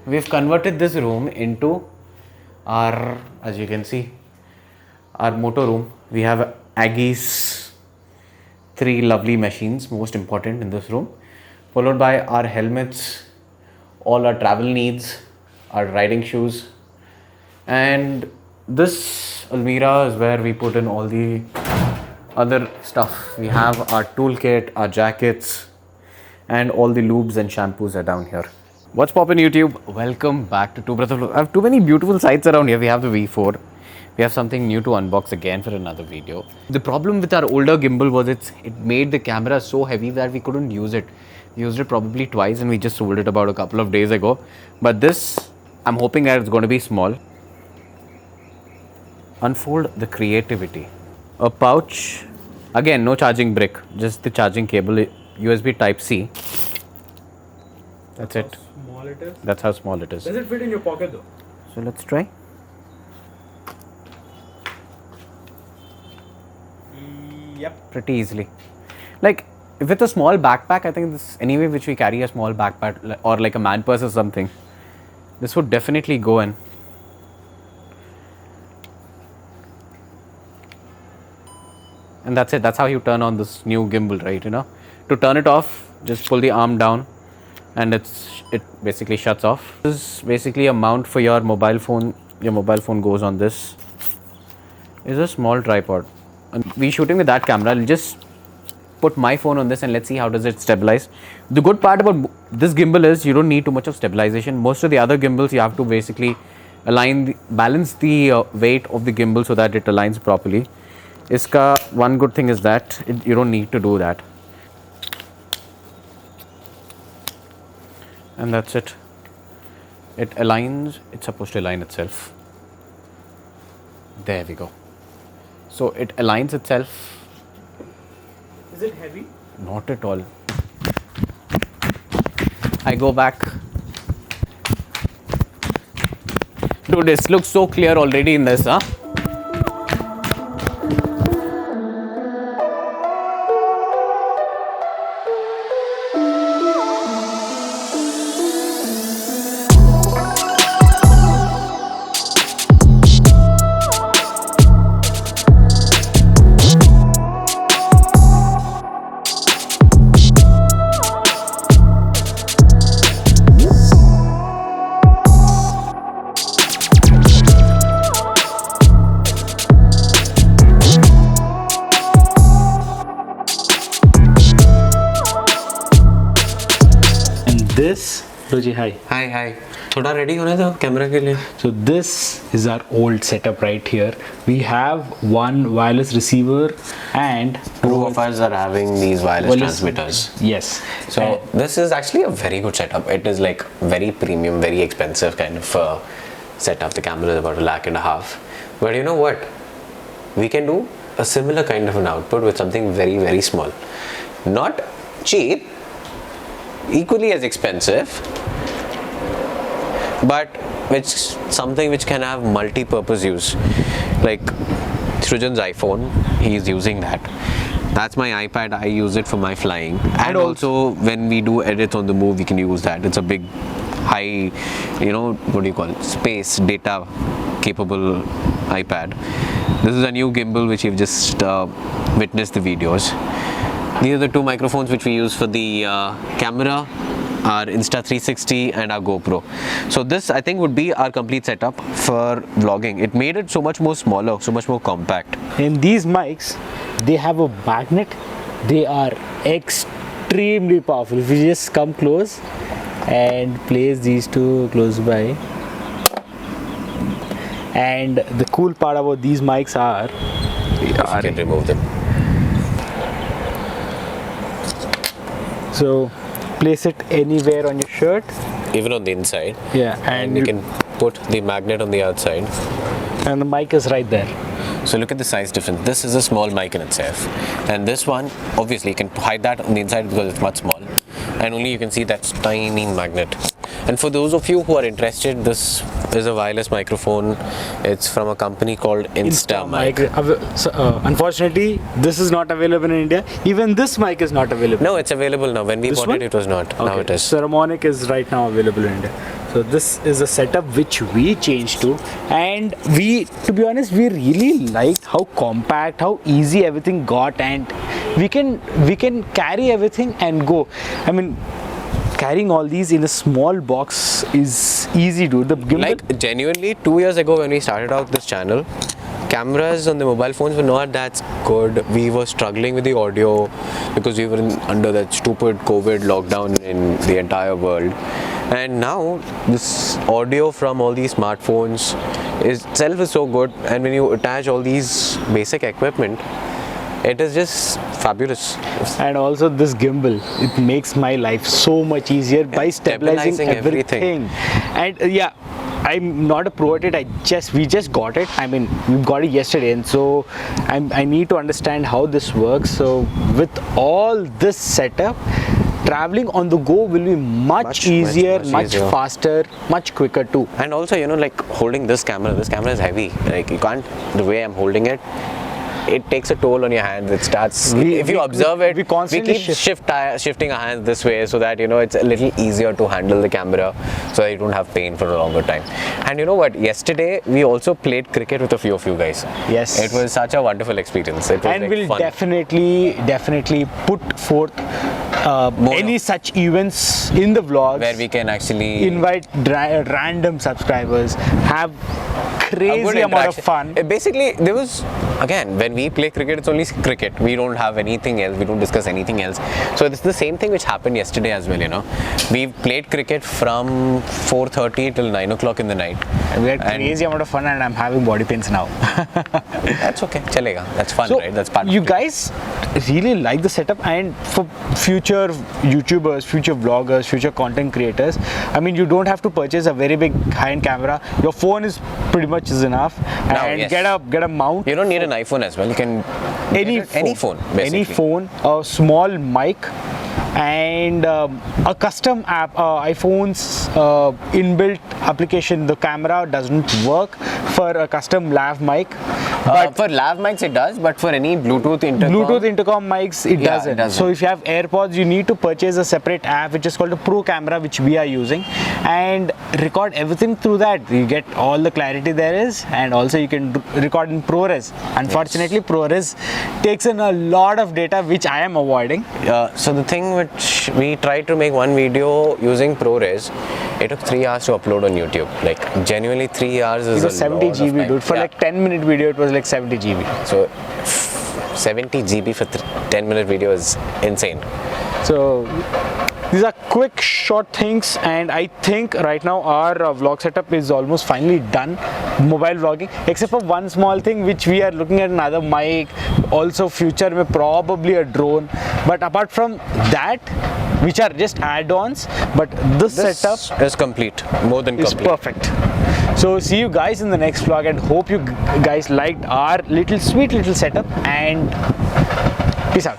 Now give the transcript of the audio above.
we've converted this room into our, as you can see, our motor room. We have Aggie's 3 lovely machines, most important in this room, followed by our helmets, all our travel needs, our riding shoes, and this Almira is where we put in all the other stuff. We have our toolkit, our jackets, and all the lubes and shampoos are down here. What's poppin' YouTube? Welcome back to Two Breath of Vlog. I have too many beautiful sights around here. We have the V4. We have something new to unbox again for another video. The problem with our older gimbal was it made the camera so heavy that we couldn't use it. We used it probably twice and we just sold it about a couple of days ago. But this, I'm hoping that it's going to be small. Unfold the creativity. A pouch. Again, no charging brick, just the charging cable, USB Type-C. That's it. How small it is? That's how small it is. Does it fit in your pocket though? So let's try. Yep. Pretty easily. Like with a small backpack, I think this anyway which we carry a small backpack or like a man purse or something, this would definitely go in. And that's it. That's how you turn on this new gimbal, right? You know, to turn it off, just pull the arm down, and it basically shuts off. This is basically a mount for your mobile phone. Your mobile phone goes on this. It's a small tripod. And we shooting with that camera. I'll just put my phone on this and let's see how does it stabilize. The good part about this gimbal is you don't need too much of stabilization. Most of the other gimbals you have to basically balance the weight of the gimbal so that it aligns properly. Iska one good thing is that you don't need to do that. And that's it. It aligns. It's supposed to align itself. There we go. So it aligns itself. Is it heavy? Not at all. I go back. Dude, this looks so clear already in this, huh? This, Roji, hi. Hi. थोड़ा ready होना था camera के लिए. So this is our old setup right here. We have one wireless receiver and Two of us are having these wireless transmitters. Yes. So this is actually a very good setup. It is like very premium, very expensive kind of setup. The camera is about $1.5 lakh. But you know what? We can do a similar kind of an output with something very, very small. Not cheap, equally as expensive, but something which can have multi-purpose use. Like Srujan's iPhone, he is using that. That's my iPad, I use it for my flying. And also when we do edits on the move, we can use that. It's a big, high, space, data capable iPad. This is a new gimbal which you've just witnessed the videos. These are the 2 microphones which we use for the camera, our Insta360 and our GoPro. So this I think would be our complete setup for vlogging. It made it so much more smaller, so much more compact. in these mics, they have a magnet. They are extremely powerful. If you just come close and place these two close by. And the cool part about these mics are, You can remove them. so place it anywhere on your shirt. Even on the inside. Yeah, And you can put the magnet on the outside. and the mic is right there. So look at the size difference. This is a small mic in itself. And this one, obviously you can hide that on the inside because it's much small. And only you can see that tiny magnet. And for those of you who are interested, this is a wireless microphone. It's from a company called Instamic. Unfortunately, this is not available in India. Even this mic is not available. No, it's available now. When we This bought one? it was not. Now it is. Ceremonic is right now available in India. So this is a setup which we changed to, and we, to be honest, we really liked how compact, how easy everything got, and we can carry everything and go. I mean, carrying all these in a small box is easy, dude. The gimbal, Like genuinely, 2 years ago when we started out this channel, cameras on the mobile phones were not that good. We were struggling with the audio because we were under that stupid COVID lockdown in the entire world. And now this audio from all these smartphones itself is so good, and when you attach all these basic equipment, it is just fabulous. and also this gimbal, it makes my life so much easier by stabilizing everything. And yeah, I'm not a pro at it. We just got it. I mean, we got it yesterday, and so I need to understand how this works. So with all this setup, traveling on the go will be much easier, much faster, much quicker too. And also, you know, like holding this camera is heavy. Like you can't, the way I'm holding it, it takes a toll on your hand. It starts, if you observe it, we keep shifting our hands this way so that, you know, it's a little easier to handle the camera, so that you don't have pain for a longer time. And you know what, yesterday we also played cricket with a few of you guys. Yes, it was such a wonderful experience. It was, and like, we'll fun. definitely put forth any such events in the vlogs where we can actually invite random subscribers, have crazy amount of fun. Basically, there was, again, when we play cricket, it's only cricket. We don't have anything else. We don't discuss anything else. So it's the same thing which happened yesterday as well, you know. We played cricket from 4:30 till 9 o'clock in the night. And we had crazy amount of fun, and I'm having body pains now. That's okay. Chalega. That's fun, so right? That's part of you it. guys really like the setup, and for future YouTubers, future vloggers, future content creators, I mean, you don't have to purchase a very big high-end camera. Your phone is pretty much is enough, Now, and yes. get a mount. You don't need an iPhone as well. You can any phone, basically. Any phone, a small mic, and a custom app. iPhone's inbuilt application, the camera doesn't work for a custom lav mic. But for lav mics it does, but for any Bluetooth intercom mics it doesn't. So if you have AirPods, you need to purchase a separate app which is called a Pro Camera, which we are using, and record everything through that. You get all the clarity there is, and also you can record in ProRes. Unfortunately, ProRes takes in a lot of data, which I am avoiding. So the thing which we tried to make one video using ProRes, it took 3 hours to upload on YouTube. Like genuinely 3 hours is it was 70 GB, dude. For like 10-minute video, it was like 70 GB. So 70 GB for 10-minute video is insane. So these are quick short things, and I think right now our vlog setup is almost finally done, mobile vlogging, except for one small thing which we are looking at, another mic, also future may probably a drone, but apart from that, which are just add-ons, but this setup is complete, more than complete. Is perfect. So see you guys in the next vlog, and hope you guys liked our sweet little setup, and peace out.